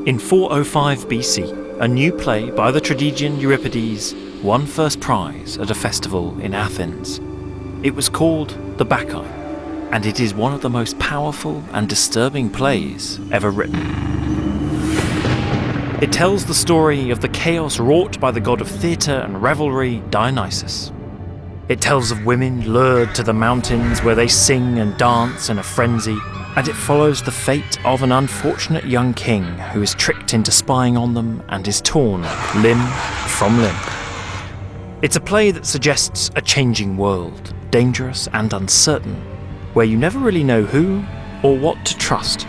In 405 BC, a new play by the tragedian Euripides won first prize at a festival in Athens. It was called The Bacchae, and it is one of the most powerful and disturbing plays ever written. It tells the story of the chaos wrought by the god of theatre and revelry, Dionysus. It tells of women lured to the mountains where they sing and dance in a frenzy, and it follows the fate of an unfortunate young king who is tricked into spying on them and is torn limb from limb. It's a play that suggests a changing world, dangerous and uncertain, where you never really know who or what to trust.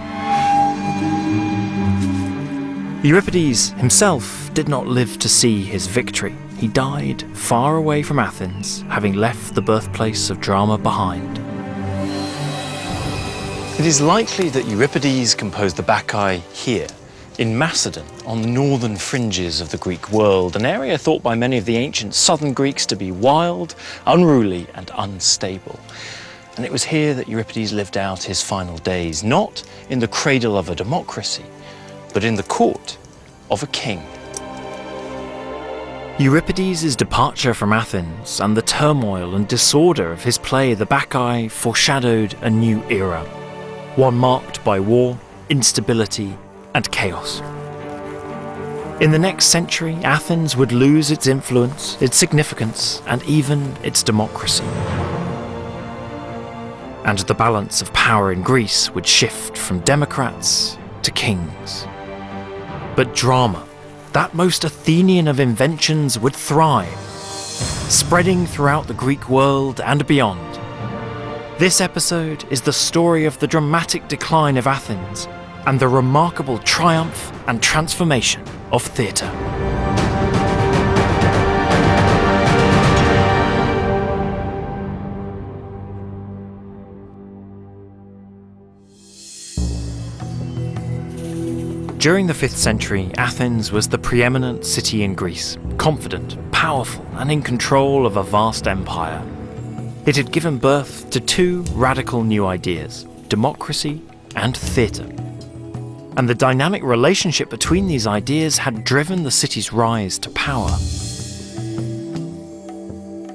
Euripides himself did not live to see his victory. He died far away from Athens, having left the birthplace of drama behind. It is likely that Euripides composed the Bacchae here, in Macedon, on the northern fringes of the Greek world, an area thought by many of the ancient southern Greeks to be wild, unruly, and unstable. And it was here that Euripides lived out his final days, not in the cradle of a democracy, but in the court of a king. Euripides' departure from Athens and the turmoil and disorder of his play The Bacchae foreshadowed a new era, one marked by war, instability, and chaos. In the next century, Athens would lose its influence, its significance, and even its democracy. And the balance of power in Greece would shift from democrats to kings. But drama, that most Athenian of inventions, would thrive, spreading throughout the Greek world and beyond. This episode is the story of the dramatic decline of Athens and the remarkable triumph and transformation of theatre. During the 5th century, Athens was the preeminent city in Greece, confident, powerful, and in control of a vast empire. It had given birth to two radical new ideas, democracy and theatre. And the dynamic relationship between these ideas had driven the city's rise to power.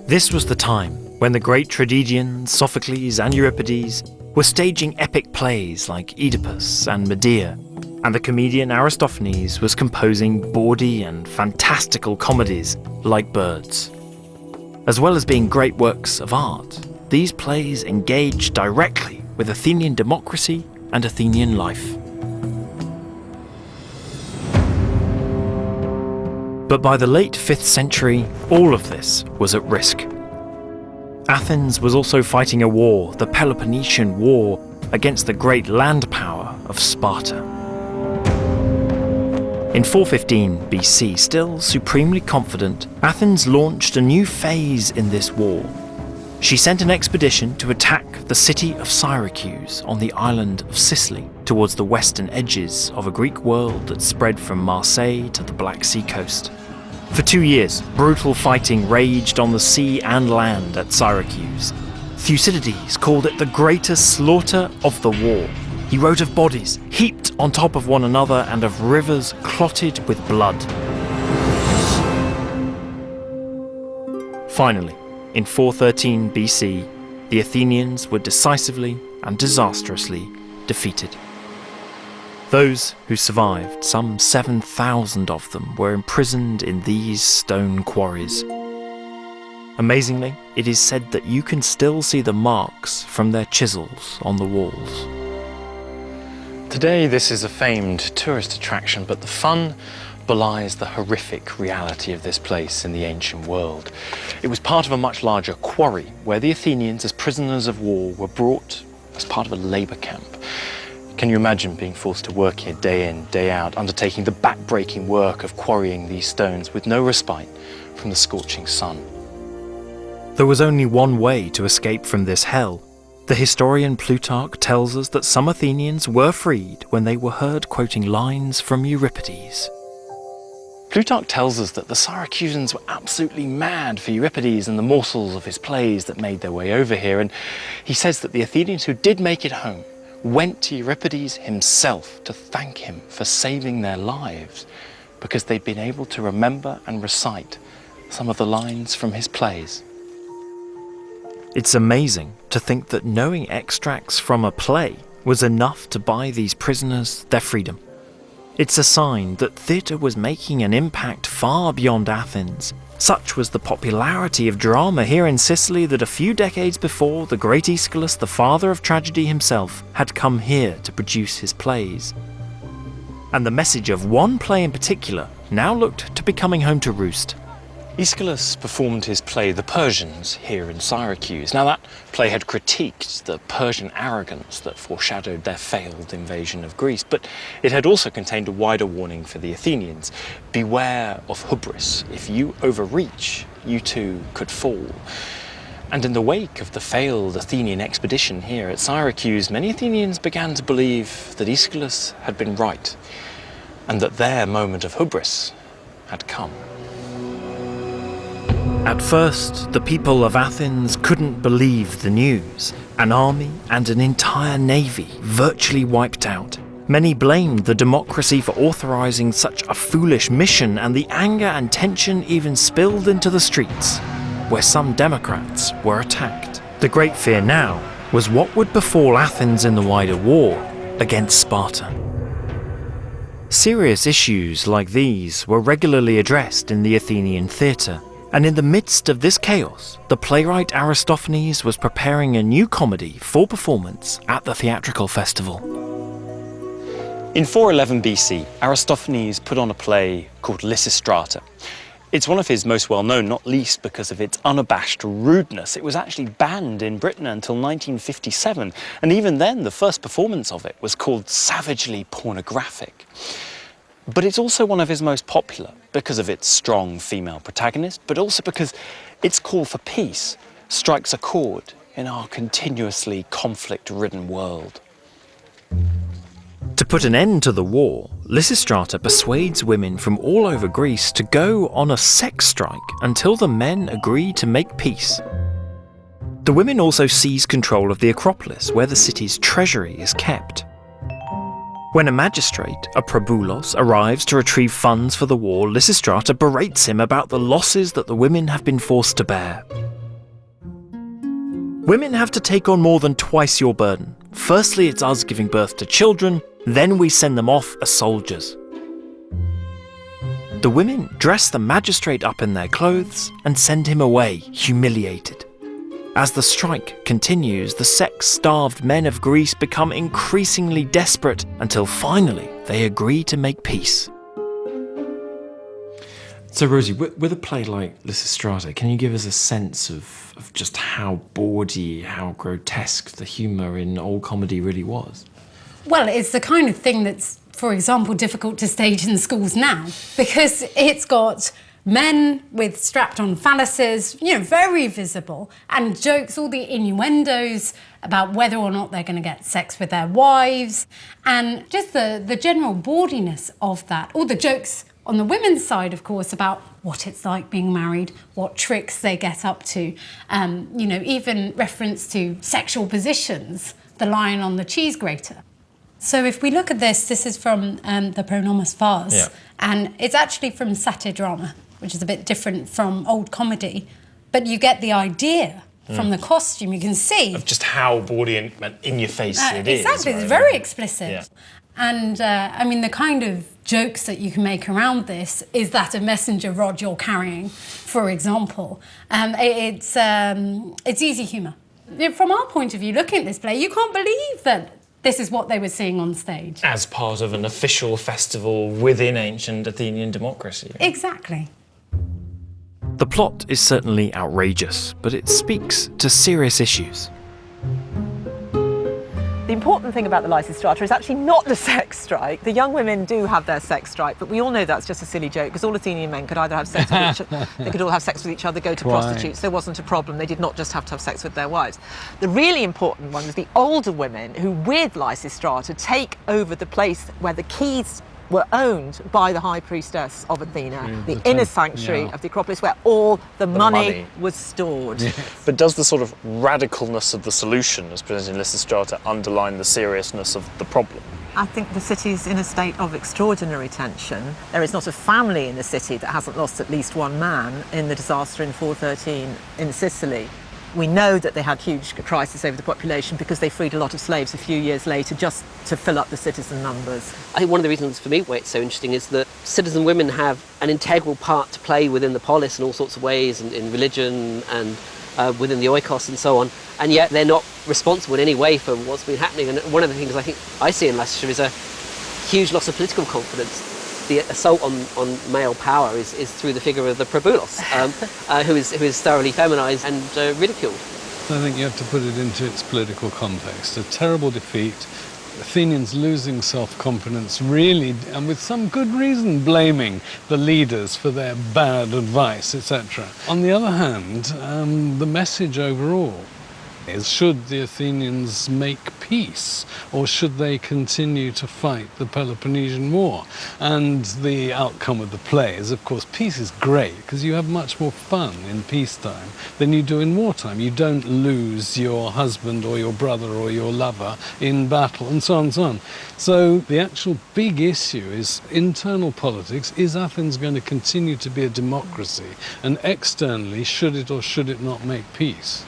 This was the time when the great tragedians Sophocles and Euripides were staging epic plays like Oedipus and Medea, and the comedian Aristophanes was composing bawdy and fantastical comedies like Birds. As well as being great works of art, these plays engage directly with Athenian democracy and Athenian life. But by the late 5th century, all of this was at risk. Athens was also fighting a war, the Peloponnesian War, against the great land power of Sparta. In 415 BC, still supremely confident, Athens launched a new phase in this war. She sent an expedition to attack the city of Syracuse on the island of Sicily, towards the western edges of a Greek world that spread from Marseille to the Black Sea coast. For 2 years, brutal fighting raged on the sea and land at Syracuse. Thucydides called it the greatest slaughter of the war. He wrote of bodies heaped on top of one another and of rivers clotted with blood. Finally, in 413 BC, the Athenians were decisively and disastrously defeated. Those who survived, some 7,000 of them, were imprisoned in these stone quarries. Amazingly, it is said that you can still see the marks from their chisels on the walls. Today, this is a famed tourist attraction, but the fun belies the horrific reality of this place in the ancient world. It was part of a much larger quarry, where the Athenians, as prisoners of war, were brought as part of a labour camp. Can you imagine being forced to work here day in, day out, undertaking the back-breaking work of quarrying these stones with no respite from the scorching sun? There was only one way to escape from this hell. The historian Plutarch tells us that some Athenians were freed when they were heard quoting lines from Euripides. Plutarch tells us that the Syracusans were absolutely mad for Euripides and the morsels of his plays that made their way over here, and he says that the Athenians who did make it home went to Euripides himself to thank him for saving their lives because they'd been able to remember and recite some of the lines from his plays. It's amazing to think that knowing extracts from a play was enough to buy these prisoners their freedom. It's a sign that theatre was making an impact far beyond Athens. Such was the popularity of drama here in Sicily that a few decades before, the great Aeschylus, the father of tragedy himself, had come here to produce his plays. And the message of one play in particular now looked to be coming home to roost. Aeschylus performed his play The Persians here in Syracuse. Now that play had critiqued the Persian arrogance that foreshadowed their failed invasion of Greece, but it had also contained a wider warning for the Athenians. Beware of hubris. If you overreach, you too could fall. And in the wake of the failed Athenian expedition here at Syracuse, many Athenians began to believe that Aeschylus had been right, and that their moment of hubris had come. At first, the people of Athens couldn't believe the news. An army and an entire navy virtually wiped out. Many blamed the democracy for authorizing such a foolish mission, and the anger and tension even spilled into the streets, where some Democrats were attacked. The great fear now was what would befall Athens in the wider war against Sparta. Serious issues like these were regularly addressed in the Athenian theatre. And in the midst of this chaos, the playwright Aristophanes was preparing a new comedy for performance at the theatrical festival. In 411 BC, Aristophanes put on a play called Lysistrata. It's one of his most well-known, not least because of its unabashed rudeness. It was actually banned in Britain until 1957, and even then the first performance of it was called savagely pornographic. But it's also one of his most popular because of its strong female protagonist, but also because its call for peace strikes a chord in our continuously conflict-ridden world. To put an end to the war, Lysistrata persuades women from all over Greece to go on a sex strike until the men agree to make peace. The women also seize control of the Acropolis, where the city's treasury is kept. When a magistrate, a proboulos, arrives to retrieve funds for the war, Lysistrata berates him about the losses that the women have been forced to bear. Women have to take on more than twice your burden. Firstly, it's us giving birth to children, then we send them off as soldiers. The women dress the magistrate up in their clothes and send him away, humiliated. As the strike continues, the sex-starved men of Greece become increasingly desperate until finally they agree to make peace. So Rosie, with a play like Lysistrata, can you give us a sense of just how bawdy, how grotesque the humour in old comedy really was? Well, it's the kind of thing that's, for example, difficult to stage in schools now, because it's got men with strapped-on phalluses, very visible, and jokes, all the innuendos about whether or not they're going to get sex with their wives, and just the general bawdiness of that. All the jokes on the women's side, of course, about what it's like being married, what tricks they get up to, even reference to sexual positions, the lion on the cheese grater. So if we look at this is from the Pronomos Farce, and it's actually from satyr drama, which is a bit different from old comedy, but you get the idea from the costume. You can see Of just how bawdy and in your face it is. Exactly, it's very explicit. Yeah. And the kind of jokes that you can make around this is that a messenger rod you're carrying, for example. It's easy humour. From our point of view, looking at this play, you can't believe that this is what they were seeing on stage. As part of an official festival within ancient Athenian democracy. Exactly. The plot is certainly outrageous, but it speaks to serious issues. The important thing about the Lysistrata is actually not the sex strike. The young women do have their sex strike, but we all know that's just a silly joke because all Athenian men could either have sex with each other, they could all have sex with each other, go to prostitutes. There wasn't a problem. They did not just have to have sex with their wives. The really important one was the older women who, with Lysistrata, take over the place where the keys were owned by the High Priestess of Athena, the the inner temple, sanctuary yeah. of the Acropolis, where all the money money. was stored. But does the sort of radicalness of the solution, as presented in Lysistrata, underline the seriousness of the problem? I think the city's in a state of extraordinary tension. There is not a family in the city that hasn't lost at least one man in the disaster in 413 in Sicily. We know that they had huge crisis over the population because they freed a lot of slaves a few years later just to fill up the citizen numbers. I think one of the reasons for me why it's so interesting is that citizen women have an integral part to play within the polis in all sorts of ways, and in religion and within the oikos and so on, and yet they're not responsible in any way for what's been happening. And one of the things I think I see in Leicester is a huge loss of political confidence. The assault on male power is through the figure of the probulos, who is thoroughly feminised and ridiculed. I think you have to put it into its political context. A terrible defeat, Athenians losing self-confidence, really, and with some good reason, blaming the leaders for their bad advice, etc. On the other hand, the message overall is, should the Athenians make peace, or should they continue to fight the Peloponnesian War? And the outcome of the play is, of course, peace is great because you have much more fun in peacetime than you do in wartime. You don't lose your husband or your brother or your lover in battle, and so on and so on. So the actual big issue is internal politics. Is Athens going to continue to be a democracy? And externally, should it or should it not make peace?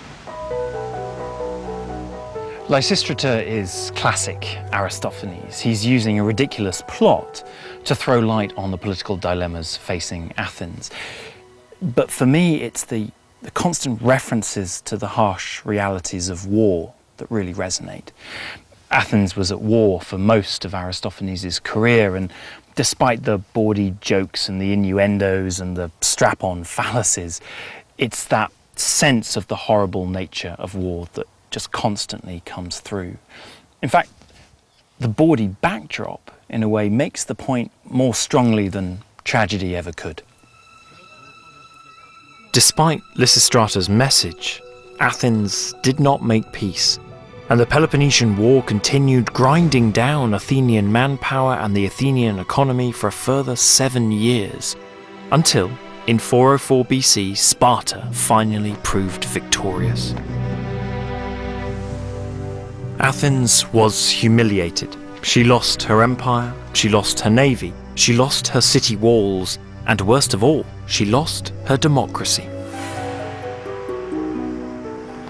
Lysistrata is classic Aristophanes. He's using a ridiculous plot to throw light on the political dilemmas facing Athens. But for me, it's the constant references to the harsh realities of war that really resonate. Athens was at war for most of Aristophanes' career, and despite the bawdy jokes and the innuendos and the strap-on fallacies, it's that sense of the horrible nature of war that just constantly comes through. In fact, the bawdy backdrop, in a way, makes the point more strongly than tragedy ever could. Despite Lysistrata's message, Athens did not make peace, and the Peloponnesian War continued grinding down Athenian manpower and the Athenian economy for a further 7 years, until, in 404 BC, Sparta finally proved victorious. Athens was humiliated. She lost her empire, she lost her navy, she lost her city walls, and worst of all, she lost her democracy.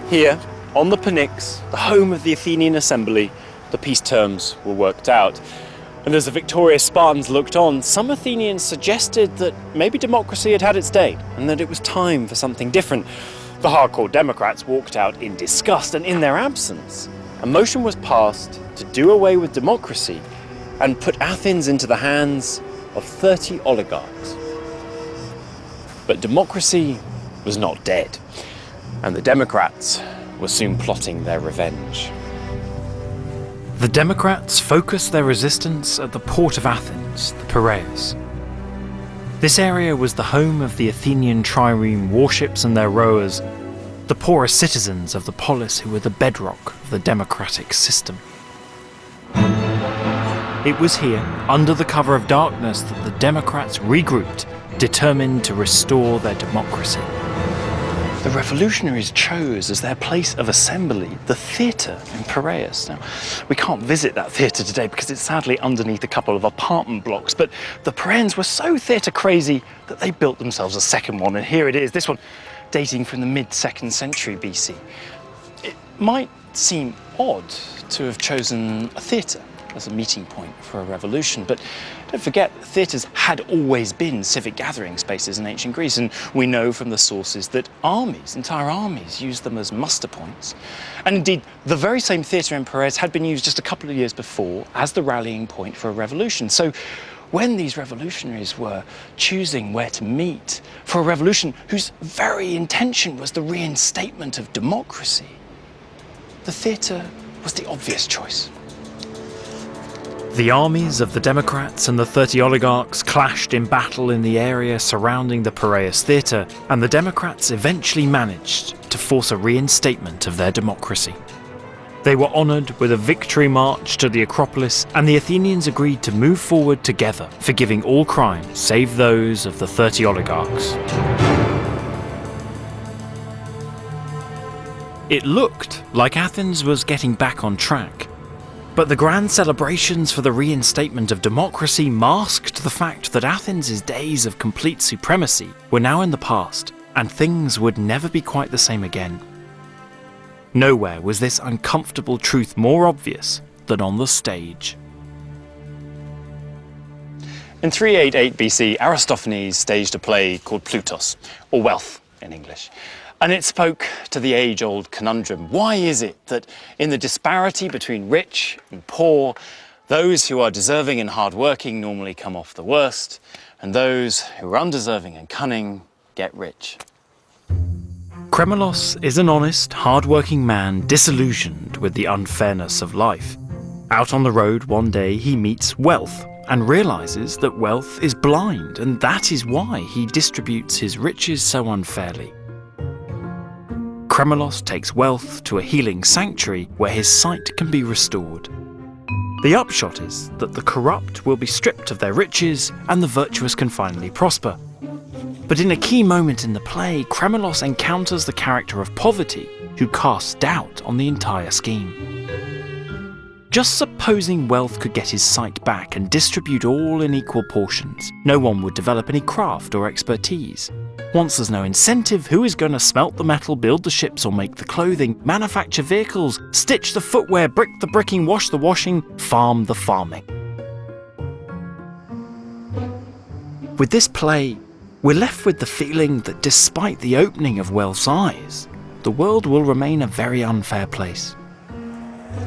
Here, on the Pnyx, the home of the Athenian assembly, the peace terms were worked out. And as the victorious Spartans looked on, some Athenians suggested that maybe democracy had had its day and that it was time for something different. The hardcore Democrats walked out in disgust, and in their absence, a motion was passed to do away with democracy and put Athens into the hands of 30 oligarchs. But democracy was not dead, and the Democrats were soon plotting their revenge. The Democrats focused their resistance at the port of Athens, the Piraeus. This area was the home of the Athenian trireme warships and their rowers, the poorest citizens of the polis who were the bedrock of the democratic system. It was here, under the cover of darkness, that the Democrats regrouped, determined to restore their democracy. The revolutionaries chose as their place of assembly the theatre in Piraeus. Now, we can't visit that theatre today because it's sadly underneath a couple of apartment blocks, but the Piraeans were so theatre crazy that they built themselves a second one, and here it is, this one dating from the mid-2nd century BC. It might seem odd to have chosen a theatre as a meeting point for a revolution, but don't forget, theatres had always been civic gathering spaces in ancient Greece, and we know from the sources that armies, entire armies, used them as muster points. And indeed, the very same theatre in Piraeus had been used just a couple of years before as the rallying point for a revolution. So when these revolutionaries were choosing where to meet for a revolution whose very intention was the reinstatement of democracy, the theatre was the obvious choice. The armies of the Democrats and the 30 oligarchs clashed in battle in the area surrounding the Piraeus theatre, and the Democrats eventually managed to force a reinstatement of their democracy. They were honoured with a victory march to the Acropolis, and the Athenians agreed to move forward together, forgiving all crimes save those of the 30 oligarchs. It looked like Athens was getting back on track, but the grand celebrations for the reinstatement of democracy masked the fact that Athens' days of complete supremacy were now in the past, and things would never be quite the same again. Nowhere was this uncomfortable truth more obvious than on the stage. In 388 BC, Aristophanes staged a play called Plutus, or Wealth in English. And it spoke to the age-old conundrum. Why is it that in the disparity between rich and poor, those who are deserving and hard-working normally come off the worst, and those who are undeserving and cunning get rich? Kremelos is an honest, hard-working man disillusioned with the unfairness of life. Out on the road one day he meets Wealth and realizes that Wealth is blind, and that is why he distributes his riches so unfairly. Kremelos takes Wealth to a healing sanctuary where his sight can be restored. The upshot is that the corrupt will be stripped of their riches and the virtuous can finally prosper. But in a key moment in the play, Kremelos encounters the character of Poverty, who casts doubt on the entire scheme. Just supposing Wealth could get his sight back and distribute all in equal portions, no one would develop any craft or expertise. Once there's no incentive, who is going to smelt the metal, build the ships or make the clothing, manufacture vehicles, stitch the footwear, brick the bricking, wash the washing, farm the farming? With this play, we're left with the feeling that despite the opening of Wealth's eyes, the world will remain a very unfair place.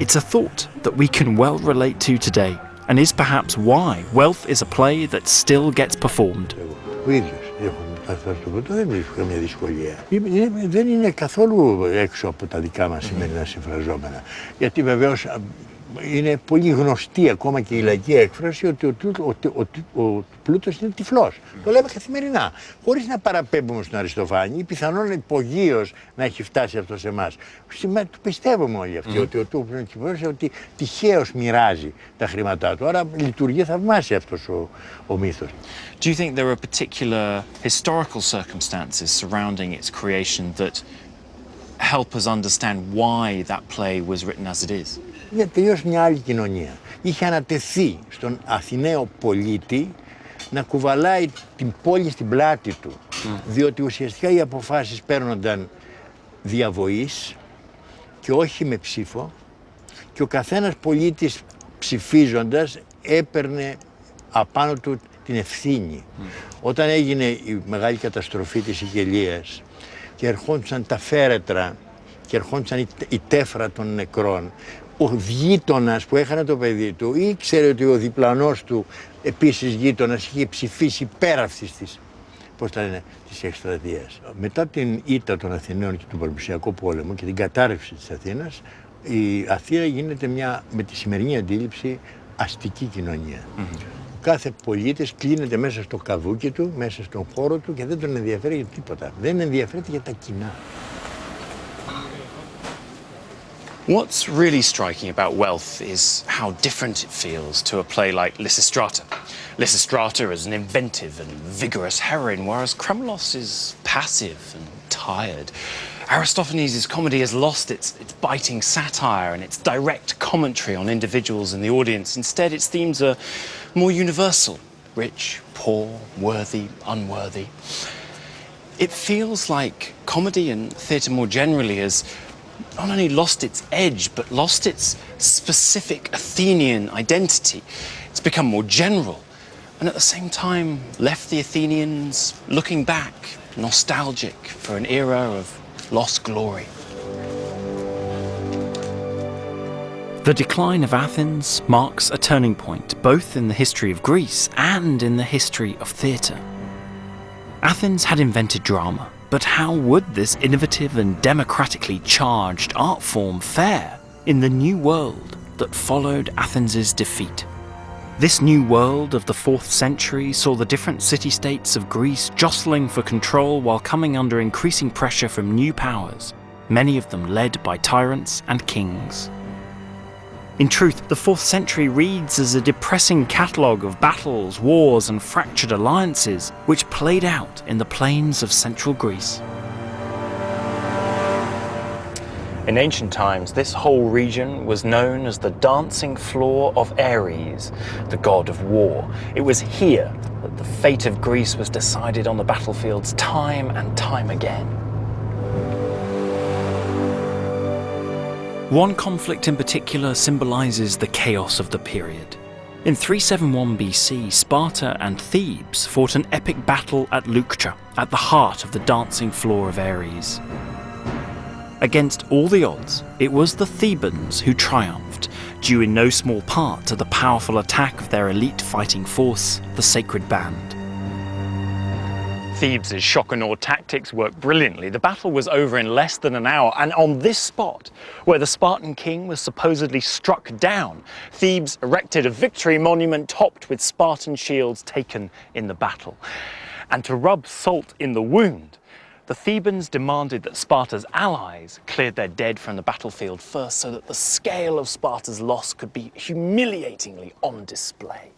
It's a thought that we can well relate to today, and is perhaps why Wealth is a play that still gets performed. Δεν βρίσκω καμία δυσκολία. Δεν είναι καθόλου έξω από τα δικά μας σημερινά συμφραζόμενα. Γιατί βεβαίως είναι πολύ γνωστή ακόμα και η λαϊκή έκφραση ότι ο πλούτος είναι τυφλός. Το λέμε καθημερινά. Χωρίς να παραπέμπουμε στον Αριστοφάνη, ή πιθανόν υπογείως να έχει φτάσει αυτό σε εμάς. Το πιστεύουμε όλοι αυτοί, ότι τυχαίως μοιράζει τα χρήματά του. Άρα λειτουργεί θαυμάσια αυτός ο μύθος. Do you think there are particular historical circumstances surrounding its creation that help us understand why that play was written as it is? Είναι τελείως μια άλλη κοινωνία. Είχε ανατεθεί στον Αθηναίο πολίτη να κουβαλάει την πόλη στην πλάτη του, διότι ουσιαστικά οι αποφάσεις παίρνονταν διαβοής και όχι με ψήφο και ο καθένας πολίτης ψηφίζοντας έπαιρνε απάνω του την ευθύνη. Όταν έγινε η μεγάλη καταστροφή της Σικελίας και ερχόντουσαν τα φέρετρα και ερχόντουσαν η τέφρα των νεκρών, ο γείτονας που έχανε το παιδί του ήξερε ότι ο διπλανός του επίσης γείτονας είχε ψηφίσει πέρα αυτής της εκστρατείας. Μετά την ήττα των Αθηναίων και τον Πελοποννησιακό πόλεμο και την κατάρρευση της Αθήνας, η Αθήνα γίνεται μια, με τη σημερινή αντίληψη, αστική κοινωνία. Κάθε πολίτης κλείνεται μέσα στο καβούκι του, μέσα στον χώρο του και δεν τον ενδιαφέρει για τίποτα. Δεν ενδιαφέρεται για τα κοινά. What's really striking about Wealth is how different it feels to a play like Lysistrata. Lysistrata is an inventive and vigorous heroine, whereas Kremelos is passive and tired. Aristophanes' comedy has lost its biting satire and its direct commentary on individuals in the audience. Instead, its themes are more universal: rich, poor, worthy, unworthy. It feels like comedy and theatre more generally has not only lost its edge, but lost its specific Athenian identity. It's become more general, and at the same time left the Athenians looking back, nostalgic for an era of lost glory. The decline of Athens marks a turning point both in the history of Greece and in the history of theatre. Athens had invented drama, but how would this innovative and democratically charged art form fare in the new world that followed Athens' defeat? This new world of the 4th century saw the different city-states of Greece jostling for control while coming under increasing pressure from new powers, many of them led by tyrants and kings. In truth, the 4th century reads as a depressing catalogue of battles, wars, and fractured alliances which played out in the plains of central Greece. In ancient times, this whole region was known as the dancing floor of Ares, the god of war. It was here that the fate of Greece was decided on the battlefields time and time again. One conflict in particular symbolises the chaos of the period. In 371 BC, Sparta and Thebes fought an epic battle at Leuctra, at the heart of the dancing floor of Ares. Against all the odds, it was the Thebans who triumphed, due in no small part to the powerful attack of their elite fighting force, the Sacred Band. Thebes' shock and awe tactics worked brilliantly. The battle was over in less than an hour, and on this spot, where the Spartan king was supposedly struck down, Thebes erected a victory monument topped with Spartan shields taken in the battle. And to rub salt in the wound, the Thebans demanded that Sparta's allies cleared their dead from the battlefield first so that the scale of Sparta's loss could be humiliatingly on display.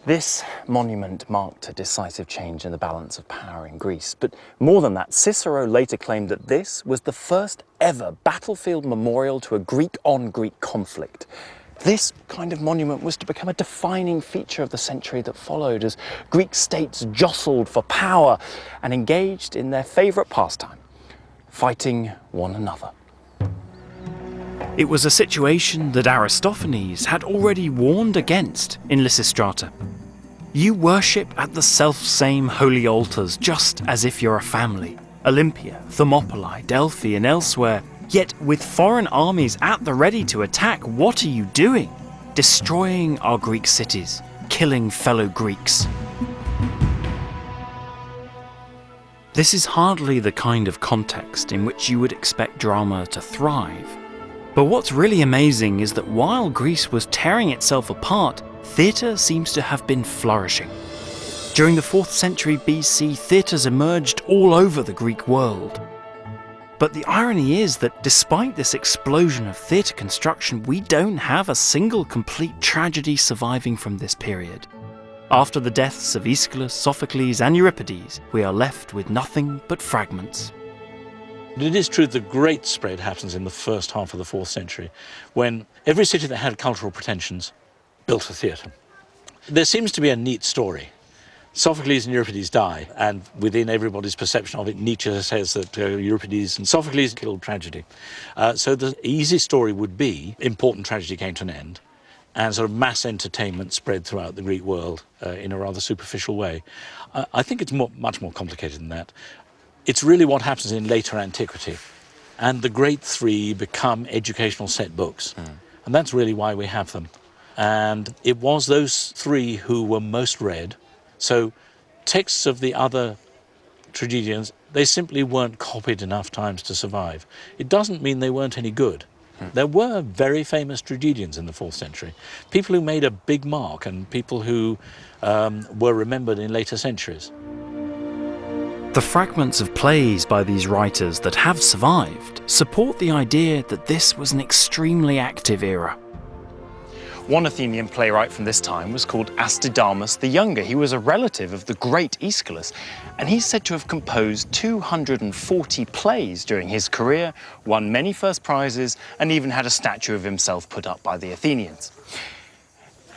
This monument marked a decisive change in the balance of power in Greece. But more than that, Cicero later claimed that this was the first ever battlefield memorial to a Greek-on-Greek conflict. This kind of monument was to become a defining feature of the century that followed as Greek states jostled for power and engaged in their favourite pastime, fighting one another. It was a situation that Aristophanes had already warned against in Lysistrata. You worship at the self-same holy altars just as if you're a family. Olympia, Thermopylae, Delphi and elsewhere. Yet with foreign armies at the ready to attack, what are you doing? Destroying our Greek cities, killing fellow Greeks. This is hardly the kind of context in which you would expect drama to thrive. But what's really amazing is that while Greece was tearing itself apart, theatre seems to have been flourishing. During the 4th century BC, theatres emerged all over the Greek world. But the irony is that despite this explosion of theatre construction, we don't have a single complete tragedy surviving from this period. After the deaths of Aeschylus, Sophocles and Euripides, we are left with nothing but fragments. It is true the great spread happens in the first half of the 4th century, when every city that had cultural pretensions built a theatre. There seems to be a neat story. Sophocles and Euripides die, and within everybody's perception of it, Nietzsche says that Euripides and Sophocles killed tragedy. So the easy story would be important tragedy came to an end, and sort of mass entertainment spread throughout the Greek world in a rather superficial way. I think it's much more complicated than that. It's really what happens in later antiquity. And the great three become educational set books. And that's really why we have them. And it was those three who were most read. So texts of the other tragedians, they simply weren't copied enough times to survive. It doesn't mean they weren't any good. There were very famous tragedians in the 4th century. People who made a big mark and people who were remembered in later centuries. The fragments of plays by these writers that have survived support the idea that this was an extremely active era. One Athenian playwright from this time was called Astydamas the Younger. He was a relative of the great Aeschylus, and he's said to have composed 240 plays during his career, won many first prizes, and even had a statue of himself put up by the Athenians.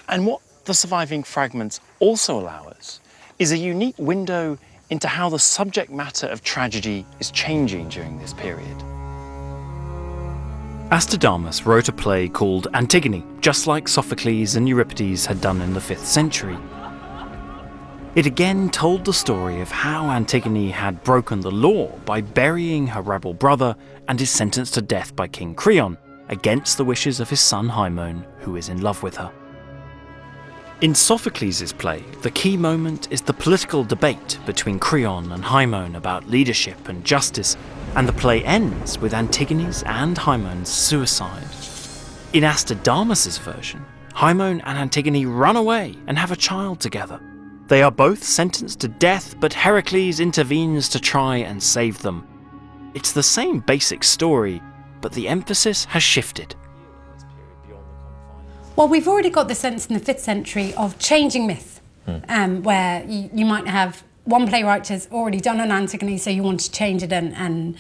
And what the surviving fragments also allow us is a unique window into how the subject matter of tragedy is changing during this period. Astydamas wrote a play called Antigone, just like Sophocles and Euripides had done in the 5th century. It again told the story of how Antigone had broken the law by burying her rebel brother and is sentenced to death by King Creon, against the wishes of his son Haemon, who is in love with her. In Sophocles' play, the key moment is the political debate between Creon and Haemon about leadership and justice, and the play ends with Antigone's and Haemon's suicide. In Astydamas' version, Haemon and Antigone run away and have a child together. They are both sentenced to death, but Heracles intervenes to try and save them. It's the same basic story, but the emphasis has shifted. Well, we've already got the sense in the 5th century of changing myth, where you might have one playwright has already done an Antigone, so you want to change it and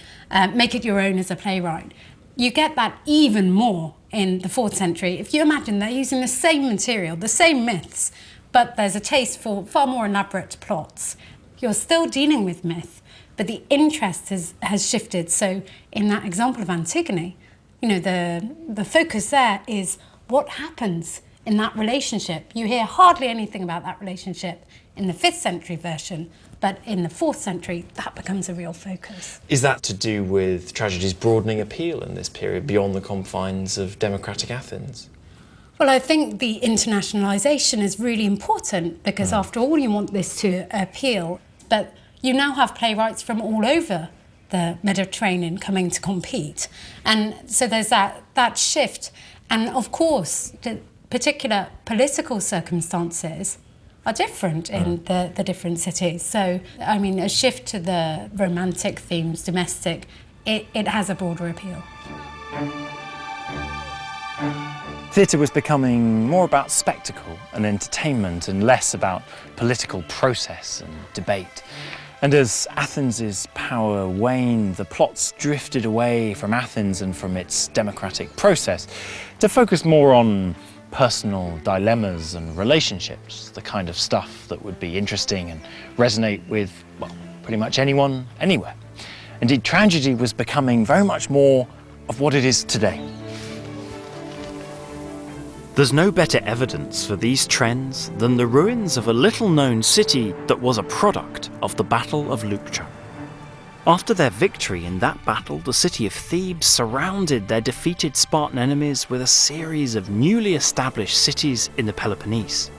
make it your own as a playwright. You get that even more in the 4th century. If you imagine they're using the same material, the same myths, but there's a taste for far more elaborate plots. You're still dealing with myth, but the interest has shifted. So in that example of Antigone, you know, the focus there is what happens in that relationship. You hear hardly anything about that relationship in the 5th century version, but in the 4th century, that becomes a real focus. Is that to do with tragedy's broadening appeal in this period beyond the confines of democratic Athens? Well, I think the internationalisation is really important because after all, you want this to appeal, but you now have playwrights from all over the Mediterranean coming to compete. And so there's that shift. And of course, the particular political circumstances are different in the different cities. So, I mean, a shift to the romantic themes, domestic, it has a broader appeal. Theatre was becoming more about spectacle and entertainment and less about political process and debate. And as Athens' power waned, the plots drifted away from Athens and from its democratic process to focus more on personal dilemmas and relationships, the kind of stuff that would be interesting and resonate with, well, pretty much anyone, anywhere. Indeed, tragedy was becoming very much more of what it is today. There's no better evidence for these trends than the ruins of a little-known city that was a product of the Battle of Leuctra. After their victory in that battle, the city of Thebes surrounded their defeated Spartan enemies with a series of newly established cities in the Peloponnese.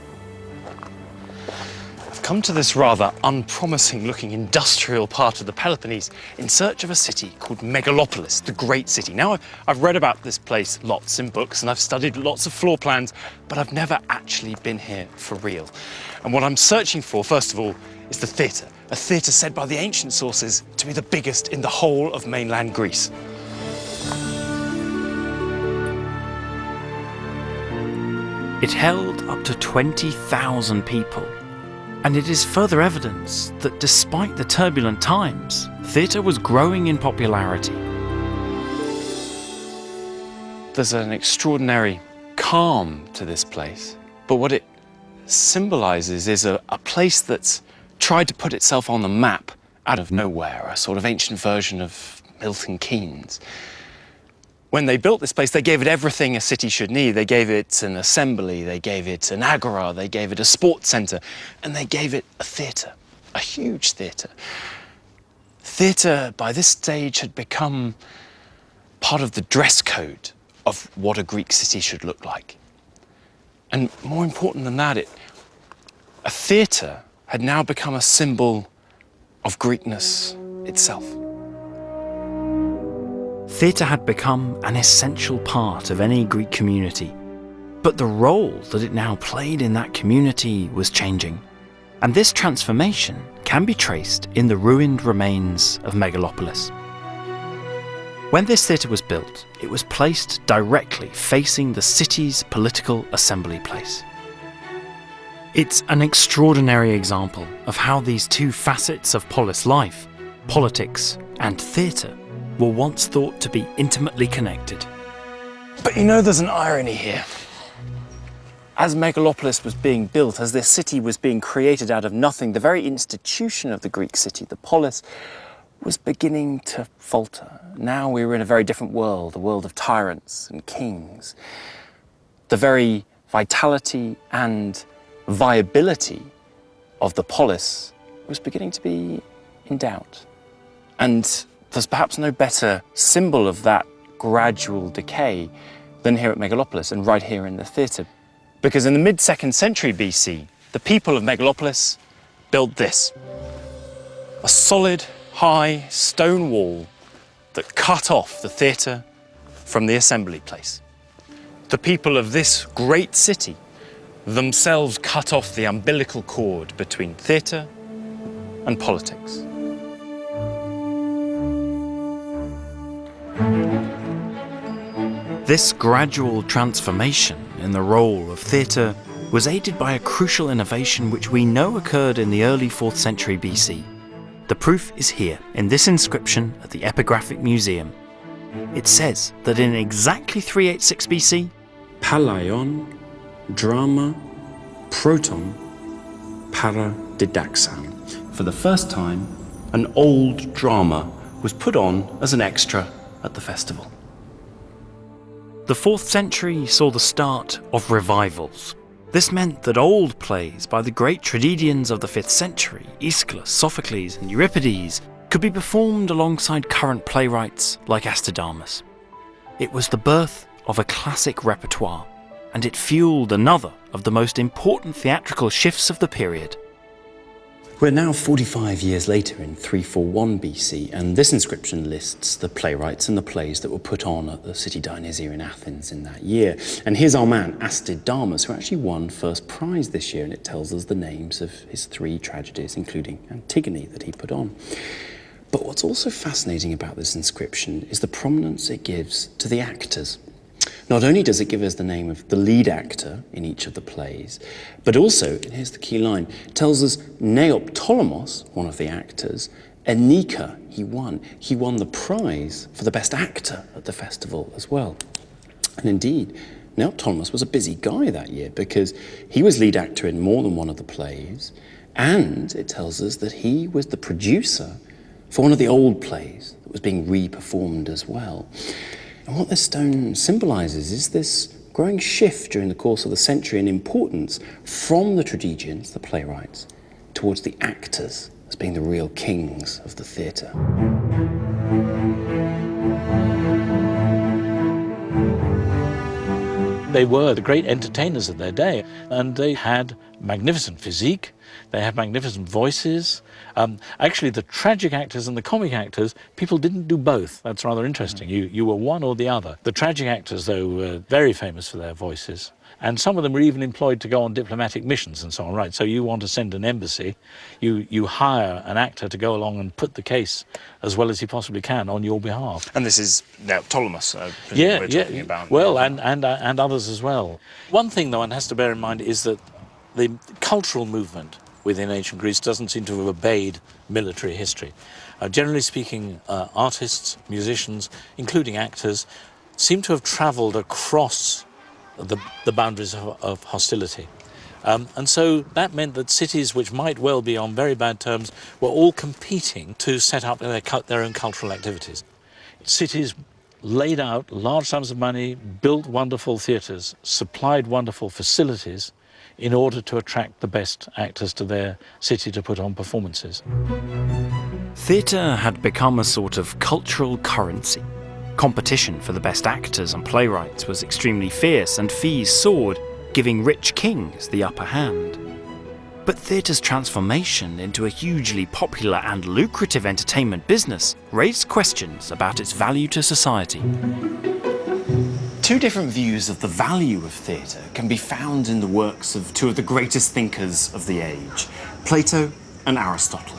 I've come to this rather unpromising-looking industrial part of the Peloponnese in search of a city called Megalopolis, the Great City. Now, I've read about this place lots in books and I've studied lots of floor plans, but I've never actually been here for real. And what I'm searching for, first of all, is the theatre, a theatre said by the ancient sources to be the biggest in the whole of mainland Greece. It held up to 20,000 people. And it is further evidence that despite the turbulent times, theatre was growing in popularity. There's an extraordinary calm to this place, but what it symbolises is a place that's tried to put itself on the map out of nowhere, a sort of ancient version of Milton Keynes. When they built this place, they gave it everything a city should need. They gave it an assembly, they gave it an agora, they gave it a sports centre, and they gave it a theatre, a huge theatre. Theatre, by this stage, had become part of the dress code of what a Greek city should look like. And more important than that, a theatre had now become a symbol of Greekness itself. Theatre had become an essential part of any Greek community, but the role that it now played in that community was changing. And this transformation can be traced in the ruined remains of Megalopolis. When this theatre was built, it was placed directly facing the city's political assembly place. It's an extraordinary example of how these two facets of polis life, politics and theatre, were once thought to be intimately connected. But you know, there's an irony here. As Megalopolis was being built, as this city was being created out of nothing, the very institution of the Greek city, the polis, was beginning to falter. Now we were in a very different world, a world of tyrants and kings. The very vitality and viability of the polis was beginning to be in doubt. And there's perhaps no better symbol of that gradual decay than here at Megalopolis and right here in the theatre. Because in the mid-2nd century BC, the people of Megalopolis built this. A solid, high stone wall that cut off the theatre from the assembly place. The people of this great city themselves cut off the umbilical cord between theatre and politics. This gradual transformation in the role of theatre was aided by a crucial innovation which we know occurred in the early 4th century BC. The proof is here, in this inscription at the Epigraphic Museum. It says that in exactly 386 BC, Palaion, drama, proton, paradidaxan. For the first time, an old drama was put on as an extra at the festival. the 4th century saw the start of revivals. This meant that old plays by the great tragedians of the 5th century, Aeschylus, Sophocles and Euripides, could be performed alongside current playwrights like Astydamas. It was the birth of a classic repertoire, and it fueled another of the most important theatrical shifts of the period. We're now 45 years later in 341 BC, and this inscription lists the playwrights and the plays that were put on at the city Dionysia in Athens in that year. And here's our man, Astydamas, who actually won first prize this year, and it tells us the names of his 3 tragedies, including Antigone, that he put on. But what's also fascinating about this inscription is the prominence it gives to the actors. Not only does it give us the name of the lead actor in each of the plays, but also, and here's the key line, it tells us Neoptolemus, one of the actors, Enika, he won the prize for the best actor at the festival as well. And indeed, Neoptolemus was a busy guy that year because he was lead actor in more than one of the plays, and it tells us that he was the producer for one of the old plays that was being re-performed as well. And what this stone symbolises is this growing shift during the course of the century in importance from the tragedians, the playwrights, towards the actors as being the real kings of the theatre. They were the great entertainers of their day, and they had magnificent physique, they had magnificent voices. Actually, the tragic actors and the comic actors, people didn't do both. That's rather interesting. You were one or the other. The tragic actors, though, were very famous for their voices. And some of them were even employed to go on diplomatic missions and so on, right? So you want to send an embassy, you hire an actor to go along and put the case as well as he possibly can on your behalf. And this is Neoptolemus, we're talking about. Well, and others as well. One thing, though, one has to bear in mind is that the cultural movement within ancient Greece doesn't seem to have obeyed military history. Generally speaking, artists, musicians, including actors, seem to have travelled across the boundaries of hostility. And so that meant that cities which might well be on very bad terms were all competing to set up their own cultural activities. Cities laid out large sums of money, built wonderful theatres, supplied wonderful facilities in order to attract the best actors to their city to put on performances. Theatre had become a sort of cultural currency. Competition for the best actors and playwrights was extremely fierce, and fees soared, giving rich kings the upper hand. But theatre's transformation into a hugely popular and lucrative entertainment business raised questions about its value to society. 2 different views of the value of theatre can be found in the works of 2 of the greatest thinkers of the age, Plato and Aristotle.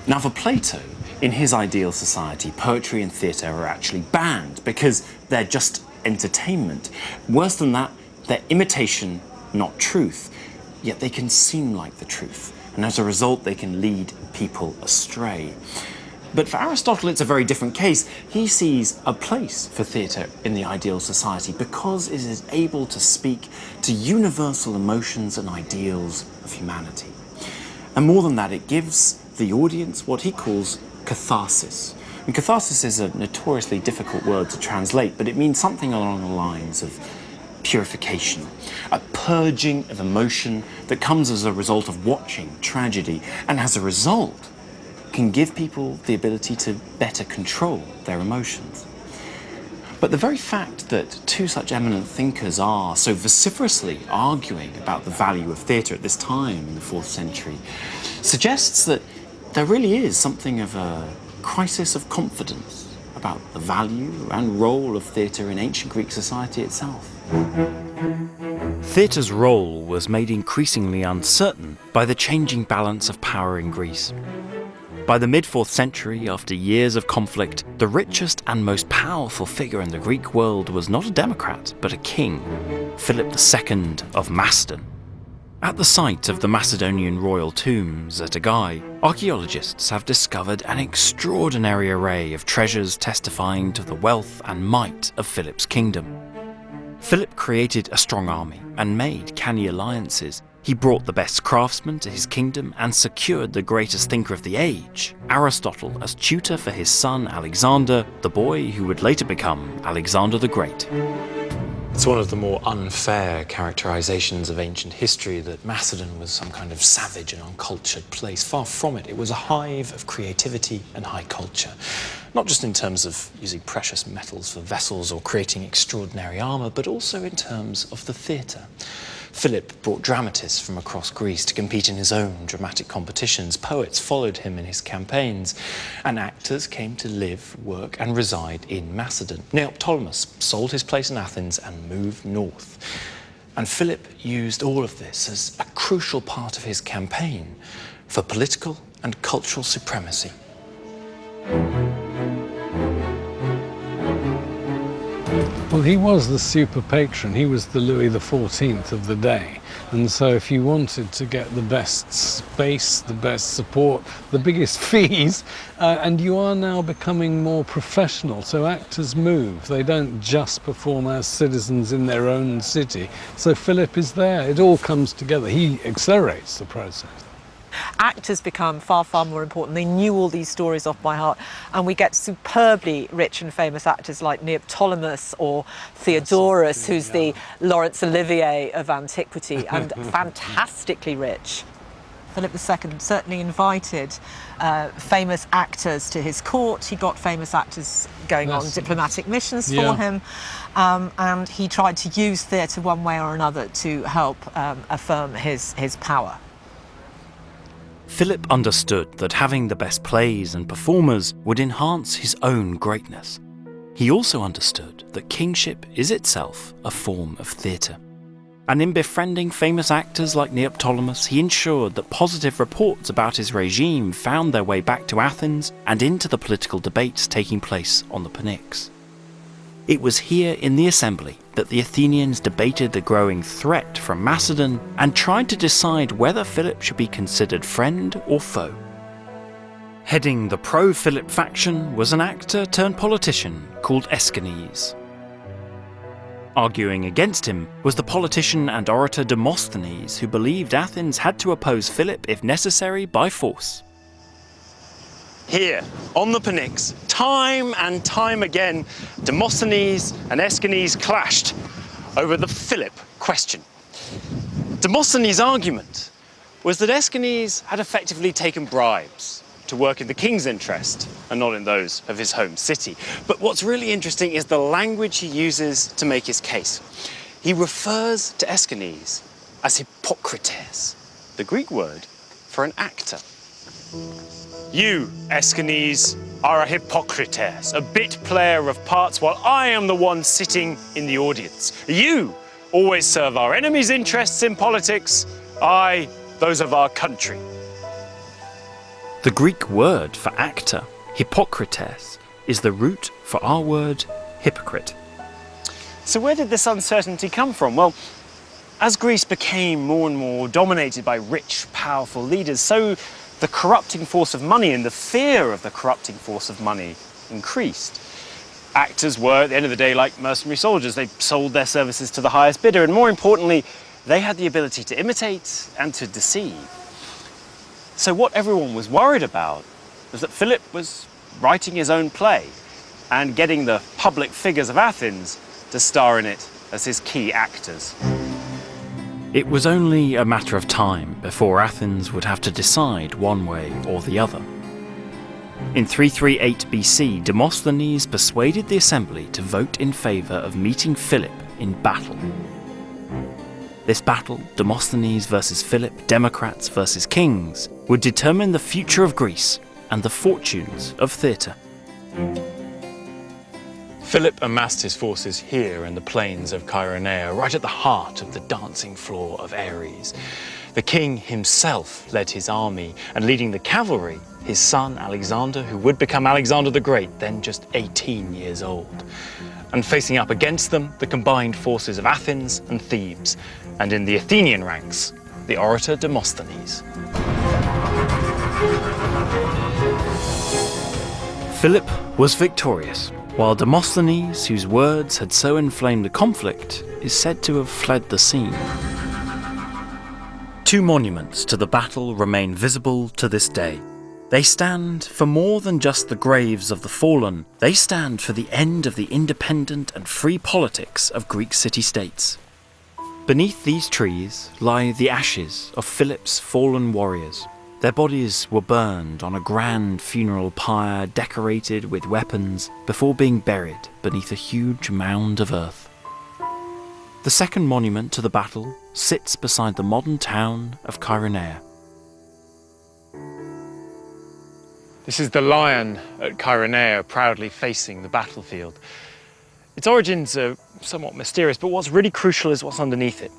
Now, for Plato, in his ideal society, poetry and theatre are actually banned because they're just entertainment. Worse than that, they're imitation, not truth, yet they can seem like the truth, and as a result, they can lead people astray. But for Aristotle, it's a very different case. He sees a place for theatre in the ideal society because it is able to speak to universal emotions and ideals of humanity. And more than that, it gives the audience what he calls catharsis. And catharsis is a notoriously difficult word to translate, but it means something along the lines of purification, a purging of emotion that comes as a result of watching tragedy, and as a result can give people the ability to better control their emotions. But the very fact that 2 such eminent thinkers are so vociferously arguing about the value of theatre at this time in the 4th century suggests that there really is something of a crisis of confidence about the value and role of theatre in ancient Greek society itself. Theatre's role was made increasingly uncertain by the changing balance of power in Greece. By the mid-4th century, after years of conflict, the richest and most powerful figure in the Greek world was not a democrat, but a king, Philip II of Macedon. At the site of the Macedonian royal tombs at Agai, archaeologists have discovered an extraordinary array of treasures testifying to the wealth and might of Philip's kingdom. Philip created a strong army and made canny alliances. He brought the best craftsmen to his kingdom and secured the greatest thinker of the age, Aristotle, as tutor for his son Alexander, the boy who would later become Alexander the Great. It's one of the more unfair characterizations of ancient history that Macedon was some kind of savage and uncultured place. Far from it. It was a hive of creativity and high culture. Not just in terms of using precious metals for vessels or creating extraordinary armor, but also in terms of the theatre. Philip brought dramatists from across Greece to compete in his own dramatic competitions. Poets followed him in his campaigns, and actors came to live, work, and reside in Macedon. Neoptolemus sold his place in Athens and moved north. And Philip used all of this as a crucial part of his campaign for political and cultural supremacy. Well, he was the super patron. He was the Louis XIV of the day. And so if you wanted to get the best space, the best support, the biggest fees, and you are now becoming more professional, so actors move. They don't just perform as citizens in their own city. So Philip is there. It all comes together. He accelerates the process. Actors become far, far more important. They knew all these stories off by heart, and we get superbly rich and famous actors like Neoptolemus or Theodorus, who's the Laurence Olivier of antiquity, and fantastically rich. Philip II certainly invited famous actors to his court. He got famous actors going on diplomatic missions for him, and he tried to use theatre one way or another to help affirm his power. Philip understood that having the best plays and performers would enhance his own greatness. He also understood that kingship is itself a form of theatre. And in befriending famous actors like Neoptolemus, he ensured that positive reports about his regime found their way back to Athens and into the political debates taking place on the Pnyx. It was here in the assembly that the Athenians debated the growing threat from Macedon and tried to decide whether Philip should be considered friend or foe. Heading the pro-Philip faction was an actor turned politician called Aeschines. Arguing against him was the politician and orator Demosthenes, who believed Athens had to oppose Philip if necessary by force. Here, on the Pnyx, time and time again, Demosthenes and Aeschines clashed over the Philip question. Demosthenes' argument was that Aeschines had effectively taken bribes to work in the king's interest and not in those of his home city. But what's really interesting is the language he uses to make his case. He refers to Aeschines as Hippocrates, the Greek word for an actor. You, Aeschines, are a Hippocrates, a bit player of parts, while I am the one sitting in the audience. You always serve our enemies' interests in politics, I those of our country. The Greek word for actor, Hippocrates, is the root for our word hypocrite. So where did this uncertainty come from? Well, as Greece became more and more dominated by rich, powerful leaders, so the corrupting force of money and the fear of the corrupting force of money increased. Actors were, at the end of the day, like mercenary soldiers. They sold their services to the highest bidder, and more importantly, they had the ability to imitate and to deceive. So what everyone was worried about was that Philip was writing his own play and getting the public figures of Athens to star in it as his key actors. It was only a matter of time before Athens would have to decide one way or the other. In 338 BC, Demosthenes persuaded the assembly to vote in favour of meeting Philip in battle. This battle, Demosthenes versus Philip, democrats versus kings, would determine the future of Greece and the fortunes of theatre. Philip amassed his forces here in the plains of Chaeronea, right at the heart of the dancing floor of Ares. The king himself led his army, and leading the cavalry, his son Alexander, who would become Alexander the Great, then just 18 years old. And facing up against them, the combined forces of Athens and Thebes, and in the Athenian ranks, the orator Demosthenes. Philip was victorious, while Demosthenes, whose words had so inflamed the conflict, is said to have fled the scene. Two monuments to the battle remain visible to this day. They stand for more than just the graves of the fallen. They stand for the end of the independent and free politics of Greek city-states. Beneath these trees lie the ashes of Philip's fallen warriors. Their bodies were burned on a grand funeral pyre decorated with weapons before being buried beneath a huge mound of earth. The second monument to the battle sits beside the modern town of Chaeronea. This is the lion at Chaeronea, proudly facing the battlefield. Its origins are somewhat mysterious, but what's really crucial is what's underneath it.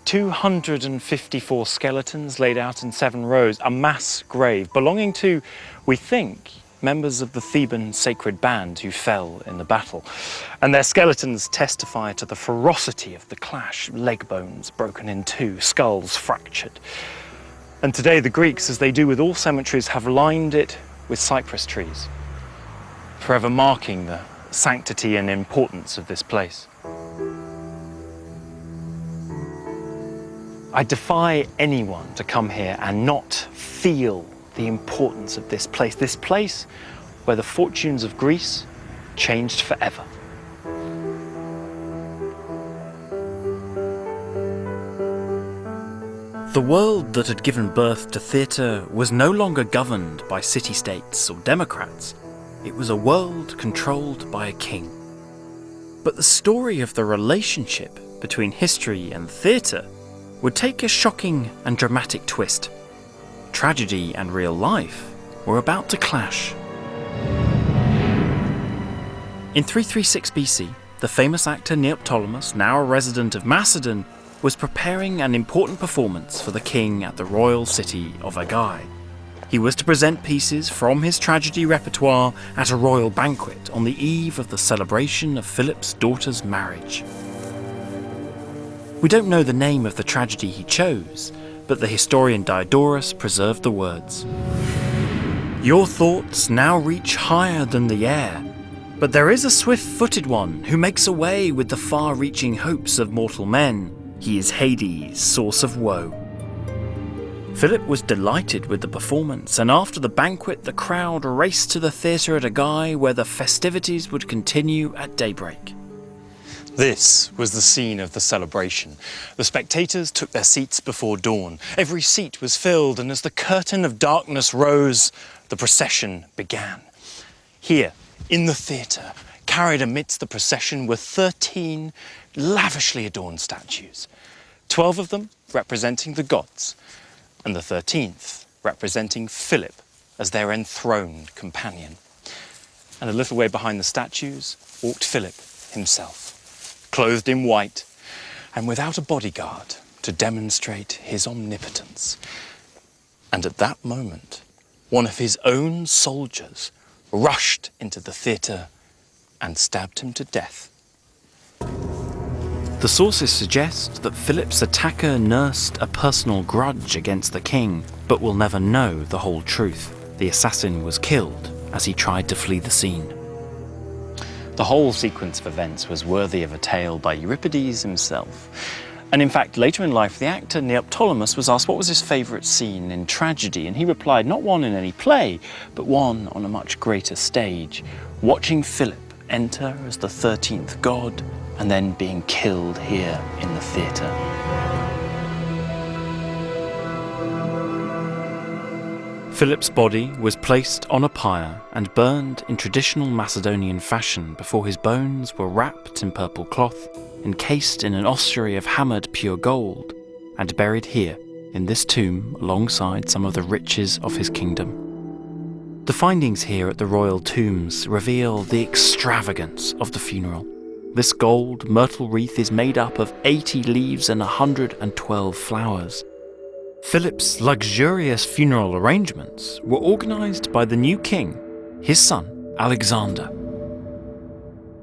254 skeletons laid out in 7 rows, a mass grave belonging to, we think, members of the Theban sacred band who fell in the battle. And their skeletons testify to the ferocity of the clash, leg bones broken in two, skulls fractured. And today the Greeks, as they do with all cemeteries, have lined it with cypress trees, forever marking the sanctity and importance of this place. I defy anyone to come here and not feel the importance of this place where the fortunes of Greece changed forever. The world that had given birth to theatre was no longer governed by city-states or democrats. It was a world controlled by a king. But the story of the relationship between history and theatre would take a shocking and dramatic twist. Tragedy and real life were about to clash. In 336 BC, the famous actor Neoptolemus, now a resident of Macedon, was preparing an important performance for the king at the royal city of Aigai. He was to present pieces from his tragedy repertoire at a royal banquet on the eve of the celebration of Philip's daughter's marriage. We don't know the name of the tragedy he chose, but the historian Diodorus preserved the words. Your thoughts now reach higher than the air, but there is a swift-footed one who makes away with the far-reaching hopes of mortal men. He is Hades, source of woe. Philip was delighted with the performance, and after the banquet the crowd raced to the theatre at Aigai, where the festivities would continue at daybreak. This was the scene of the celebration. The spectators took their seats before dawn. Every seat was filled, and as the curtain of darkness rose, the procession began. Here, in the theatre, carried amidst the procession were 13 lavishly adorned statues, 12 of them representing the gods, and the 13th representing Philip as their enthroned companion. And a little way behind the statues walked Philip himself, clothed in white and without a bodyguard to demonstrate his omnipotence. And at that moment, one of his own soldiers rushed into the theatre and stabbed him to death. The sources suggest that Philip's attacker nursed a personal grudge against the king, but will never know the whole truth. The assassin was killed as he tried to flee the scene. The whole sequence of events was worthy of a tale by Euripides himself. And in fact, later in life, the actor Neoptolemus was asked what was his favourite scene in tragedy, and he replied, not one in any play, but one on a much greater stage, watching Philip enter as the 13th god and then being killed here in the theatre. Philip's body was placed on a pyre and burned in traditional Macedonian fashion before his bones were wrapped in purple cloth, encased in an ossuary of hammered pure gold, and buried here in this tomb alongside some of the riches of his kingdom. The findings here at the royal tombs reveal the extravagance of the funeral. This gold myrtle wreath is made up of 80 leaves and 112 flowers. Philip's luxurious funeral arrangements were organised by the new king, his son Alexander.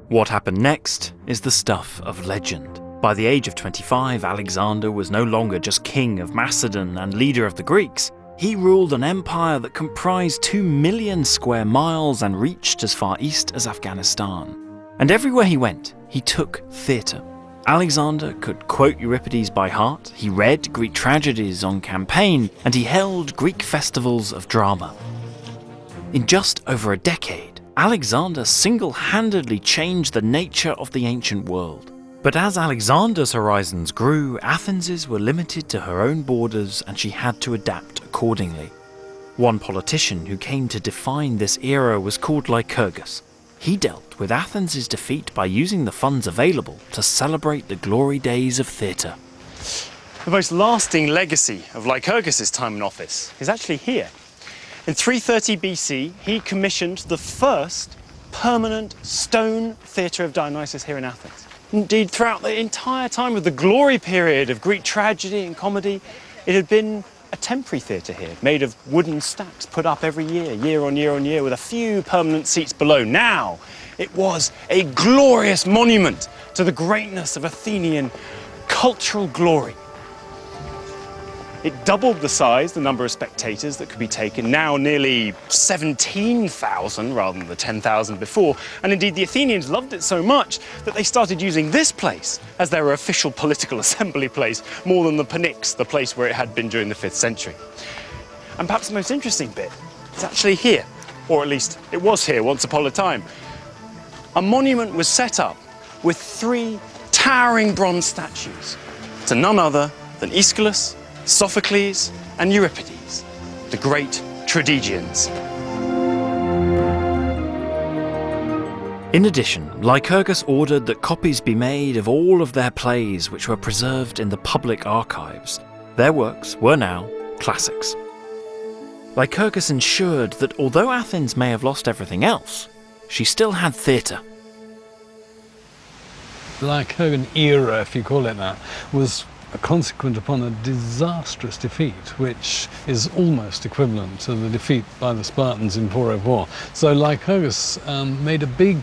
What happened next is the stuff of legend. By the age of 25, Alexander was no longer just king of Macedon and leader of the Greeks. He ruled an empire that comprised 2 million square miles and reached as far east as Afghanistan. And everywhere he went, he took theatre. Alexander could quote Euripides by heart, he read Greek tragedies on campaign, and he held Greek festivals of drama. In just over a decade, Alexander single-handedly changed the nature of the ancient world. But as Alexander's horizons grew, Athens's were limited to her own borders and she had to adapt accordingly. One politician who came to define this era was called Lycurgus. He dealt with Athens's defeat by using the funds available to celebrate the glory days of theatre. The most lasting legacy of Lycurgus' time in office is actually here. In 330 BC, he commissioned the first permanent stone theatre of Dionysus here in Athens. Indeed, throughout the entire time of the glory period of Greek tragedy and comedy, it had been a temporary theatre here, made of wooden stacks put up every year on year, with a few permanent seats below. Now, it was a glorious monument to the greatness of Athenian cultural glory. It doubled the size, the number of spectators that could be taken, now nearly 17,000 rather than the 10,000 before. And indeed, the Athenians loved it so much that they started using this place as their official political assembly place, more than the Pnyx, the place where it had been during the 5th century. And perhaps the most interesting bit is actually here, or at least it was here once upon a time. A monument was set up with 3 towering bronze statues to none other than Aeschylus, Sophocles and Euripides, the great tragedians. In addition, Lycurgus ordered that copies be made of all of their plays which were preserved in the public archives. Their works were now classics. Lycurgus ensured that although Athens may have lost everything else, she still had theatre. The Lycurgan era, if you call it that, was consequent upon a disastrous defeat, which is almost equivalent to the defeat by the Spartans in 404. So Lycurgus made a big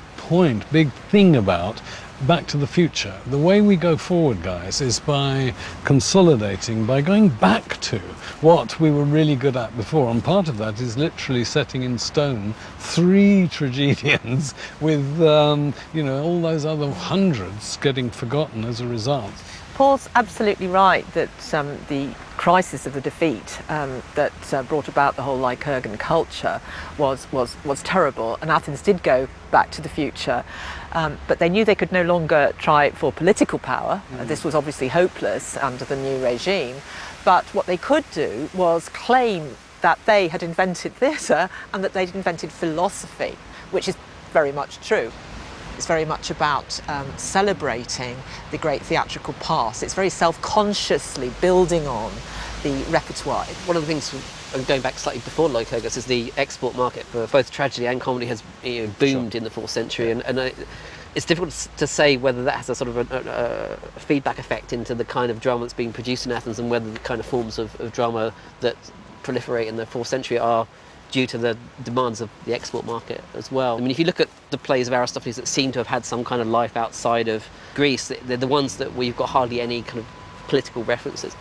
thing about back to the future. The way we go forward, guys, is by consolidating, by going back to what we were really good at before. And part of that is literally setting in stone 3 tragedians with, all those other hundreds getting forgotten as a result. Paul's absolutely right that the crisis of the defeat that brought about the whole Lycurgan culture was terrible, and Athens did go back to the future, but they knew they could no longer try for political power. This was obviously hopeless under the new regime, but what they could do was claim that they had invented theatre and that they'd invented philosophy, which is very much true. It's very much about celebrating the great theatrical past. It's very self-consciously building on the repertoire. One of the things, going back slightly before Lycurgus, is the export market for both tragedy and comedy has boomed in the 4th century, and it's difficult to say whether that has a sort of a feedback effect into the kind of drama that's being produced in Athens, and whether the kind of forms of drama that proliferate in the 4th century are due to the demands of the export market as well. I mean, if you look at the plays of Aristophanes that seem to have had some kind of life outside of Greece, they're the ones that we've got hardly any kind of political references.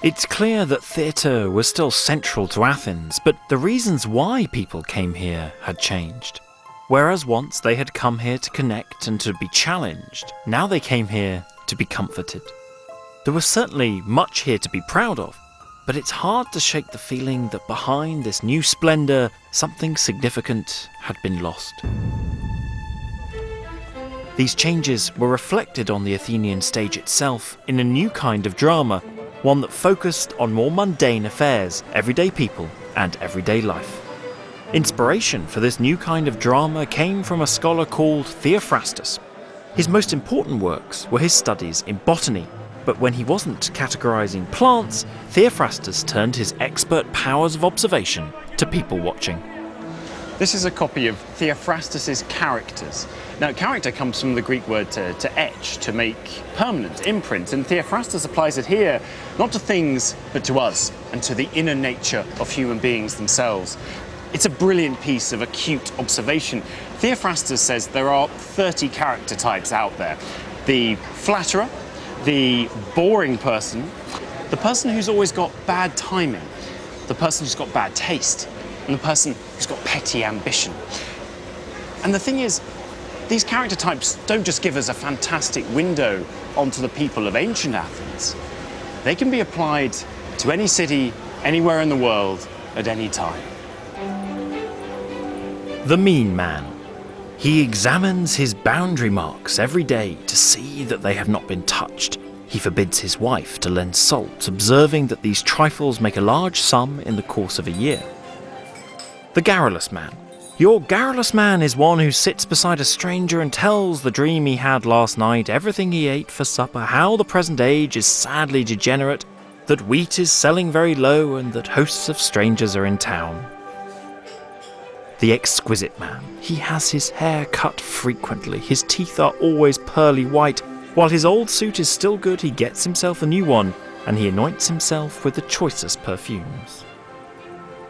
It's clear that theatre was still central to Athens, but the reasons why people came here had changed. Whereas once they had come here to connect and to be challenged, now they came here to be comforted. There was certainly much here to be proud of, but it's hard to shake the feeling that behind this new splendour, something significant had been lost. These changes were reflected on the Athenian stage itself in a new kind of drama, one that focused on more mundane affairs, everyday people, and everyday life. Inspiration for this new kind of drama came from a scholar called Theophrastus. His most important works were his studies in botany, but when he wasn't categorizing plants, Theophrastus turned his expert powers of observation to people watching. This is a copy of Theophrastus's Characters. Now, character comes from the Greek word to etch, to make permanent, imprint, and Theophrastus applies it here, not to things, but to us, and to the inner nature of human beings themselves. It's a brilliant piece of acute observation. Theophrastus says there are 30 character types out there. The flatterer, the boring person, the person who's always got bad timing, the person who's got bad taste, and the person who's got petty ambition. And the thing is, these character types don't just give us a fantastic window onto the people of ancient Athens. They can be applied to any city, anywhere in the world, at any time. The mean man. He examines his boundary marks every day to see that they have not been touched. He forbids his wife to lend salt, observing that these trifles make a large sum in the course of a year. The garrulous man. Your garrulous man is one who sits beside a stranger and tells the dream he had last night, everything he ate for supper, how the present age is sadly degenerate, that wheat is selling very low, and that hosts of strangers are in town. The exquisite man. He has his hair cut frequently, his teeth are always pearly white. While his old suit is still good, he gets himself a new one, and he anoints himself with the choicest perfumes.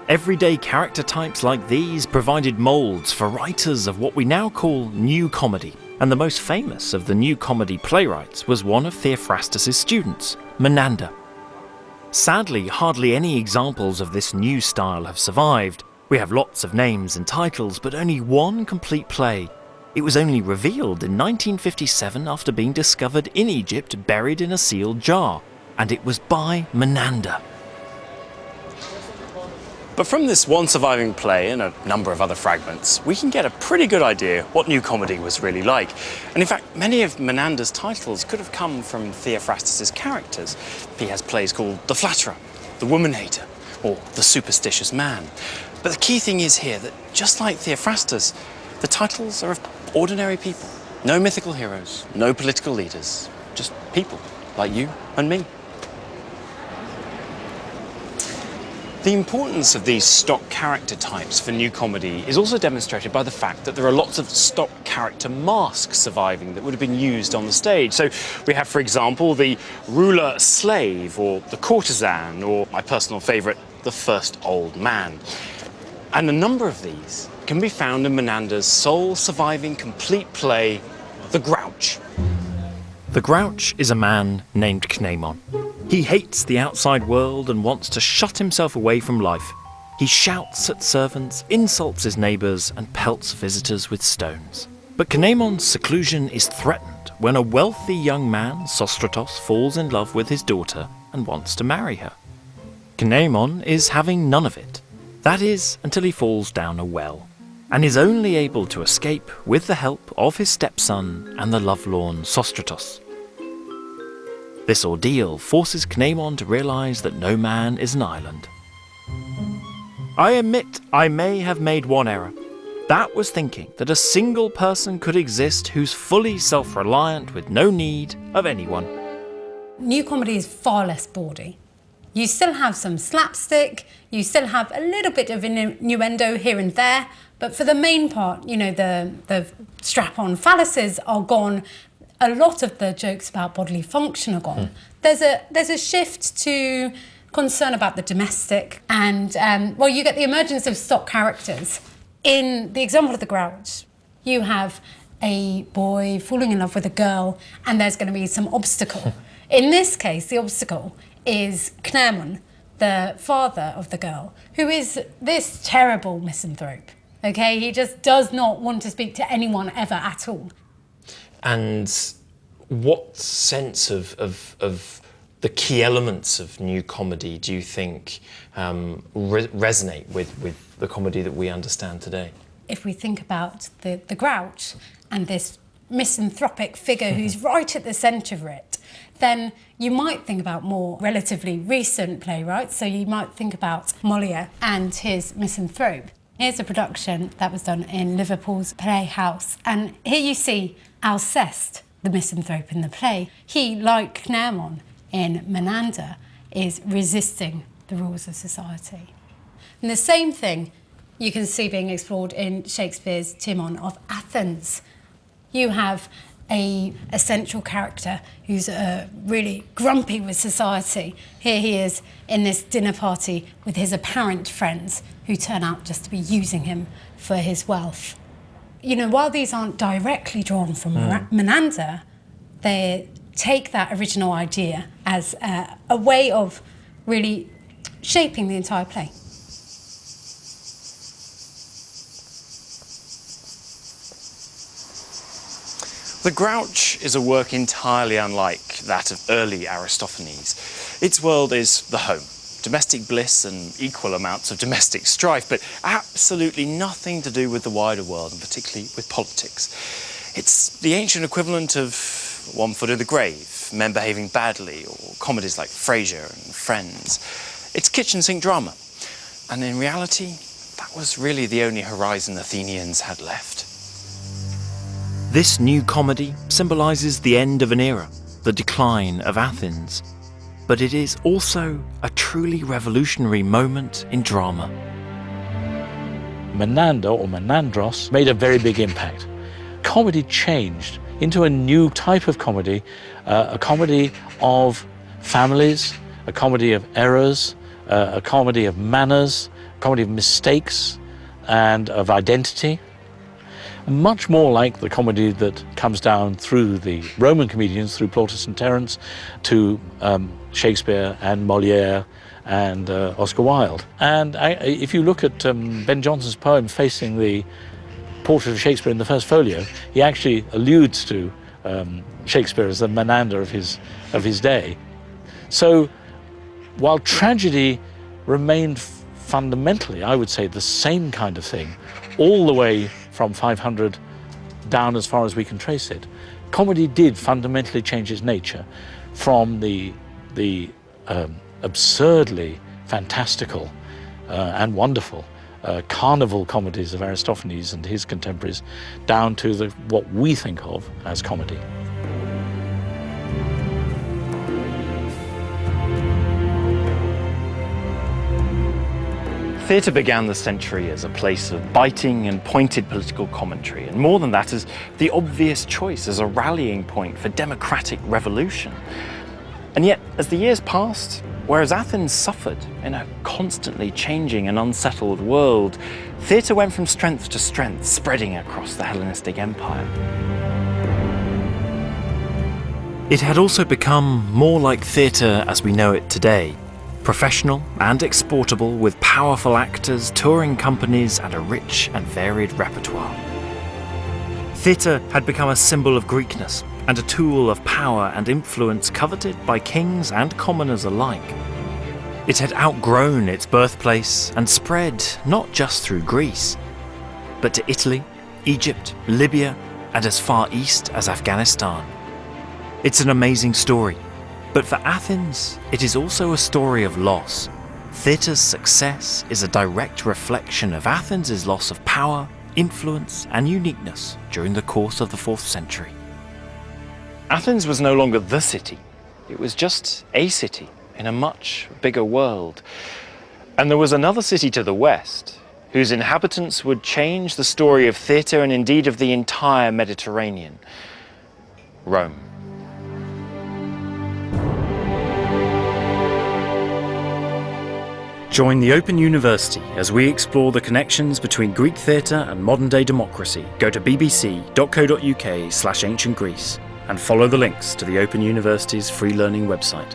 Everyday character types like these provided moulds for writers of what we now call new comedy, and the most famous of the new comedy playwrights was one of Theophrastus's students, Menander. Sadly, hardly any examples of this new style have survived. We have lots of names and titles, but only one complete play. It was only revealed in 1957 after being discovered in Egypt, buried in a sealed jar, and it was by Menander. But from this one surviving play and a number of other fragments, we can get a pretty good idea what new comedy was really like. And in fact, many of Menander's titles could have come from Theophrastus's characters. He has plays called The Flatterer, The Woman Hater, or The Superstitious Man. But the key thing is here that, just like Theophrastus, the titles are of ordinary people. No mythical heroes, no political leaders, just people like you and me. The importance of these stock character types for new comedy is also demonstrated by the fact that there are lots of stock character masks surviving that would have been used on the stage. So we have, for example, the ruler slave, or the courtesan, or my personal favourite, the first old man. And a number of these can be found in Menander's sole surviving complete play, The Grouch. The Grouch is a man named Cnemon. He hates the outside world and wants to shut himself away from life. He shouts at servants, insults his neighbours, and pelts visitors with stones. But Cnemon's seclusion is threatened when a wealthy young man, Sostratos, falls in love with his daughter and wants to marry her. Cnemon is having none of it. That is, until he falls down a well, and is only able to escape with the help of his stepson and the lovelorn Sostratos. This ordeal forces Cnemon to realise that no man is an island. I admit I may have made one error. That was thinking that a single person could exist who's fully self-reliant with no need of anyone. New comedy is far less bawdy. You still have some slapstick, you still have a little bit of innuendo here and there, but for the main part, you know, the strap-on phalluses are gone. A lot of the jokes about bodily function are gone. There's a shift to concern about the domestic, and well, you get the emergence of stock characters. In the example of The Grouch, you have a boy falling in love with a girl, and there's going to be some obstacle. In this case, the obstacle is Cnemon, the father of the girl, who is this terrible misanthrope. Okay, he just does not want to speak to anyone ever at all. And what sense of the key elements of new comedy do you think resonate with the comedy that we understand today? If we think about the Grouch and this misanthropic figure who's right at the centre of it, then you might think about more relatively recent playwrights. So you might think about Molière and his Misanthrope. Here's a production that was done in Liverpool's Playhouse. And here you see Alceste, the misanthrope in the play. He, like Cnemon in Menander, is resisting the rules of society. And the same thing you can see being explored in Shakespeare's Timon of Athens. You have a central character who's really grumpy with society. Here he is in this dinner party with his apparent friends who turn out just to be using him for his wealth. You know, while these aren't directly drawn from Menander, they take that original idea as a way of really shaping the entire play. The Grouch is a work entirely unlike that of early Aristophanes. Its world is the home, domestic bliss and equal amounts of domestic strife, but absolutely nothing to do with the wider world, and particularly with politics. It's the ancient equivalent of One Foot in the Grave, Men Behaving Badly, or comedies like Frasier and Friends. It's kitchen sink drama, and in reality, that was really the only horizon Athenians had left. This new comedy symbolises the end of an era, the decline of Athens. But it is also a truly revolutionary moment in drama. Menander, or Menandros, made a very big impact. Comedy changed into a new type of comedy, a comedy of families, a comedy of errors, a comedy of manners, a comedy of mistakes and of identity. Much more like the comedy that comes down through the Roman comedians, through Plautus and Terence, to Shakespeare and Molière and Oscar Wilde. And if you look at Ben Jonson's poem Facing the Portrait of Shakespeare in the first folio, he actually alludes to Shakespeare as the Menander of his day. So while tragedy remained fundamentally, I would say, the same kind of thing, all the way from 500 down as far as we can trace it, comedy did fundamentally change its nature from the absurdly fantastical and wonderful carnival comedies of Aristophanes and his contemporaries down to what we think of as comedy. Theatre began the century as a place of biting and pointed political commentary, and more than that, as the obvious choice, as a rallying point for democratic revolution. And yet, as the years passed, whereas Athens suffered in a constantly changing and unsettled world, theatre went from strength to strength, spreading across the Hellenistic Empire. It had also become more like theatre as we know it today. Professional and exportable, with powerful actors, touring companies, and a rich and varied repertoire. Theatre had become a symbol of Greekness and a tool of power and influence coveted by kings and commoners alike. It had outgrown its birthplace and spread not just through Greece, but to Italy, Egypt, Libya, and as far east as Afghanistan. It's an amazing story. But for Athens, it is also a story of loss. Theatre's success is a direct reflection of Athens' loss of power, influence, and uniqueness during the course of the 4th century. Athens was no longer the city. It was just a city in a much bigger world. And there was another city to the west, whose inhabitants would change the story of theatre and indeed of the entire Mediterranean: Rome. Join the Open University as we explore the connections between Greek theatre and modern-day democracy. Go to bbc.co.uk/ancient Greece and follow the links to the Open University's free learning website.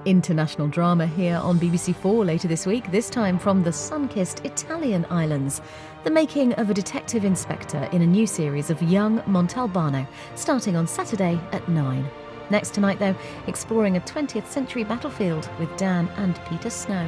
International drama here on BBC4 later this week, this time from the sun-kissed Italian islands. The making of a detective inspector in a new series of young Montalbano, starting on Saturday at 9. Next tonight, though, exploring a 20th century battlefield with Dan and Peter Snow.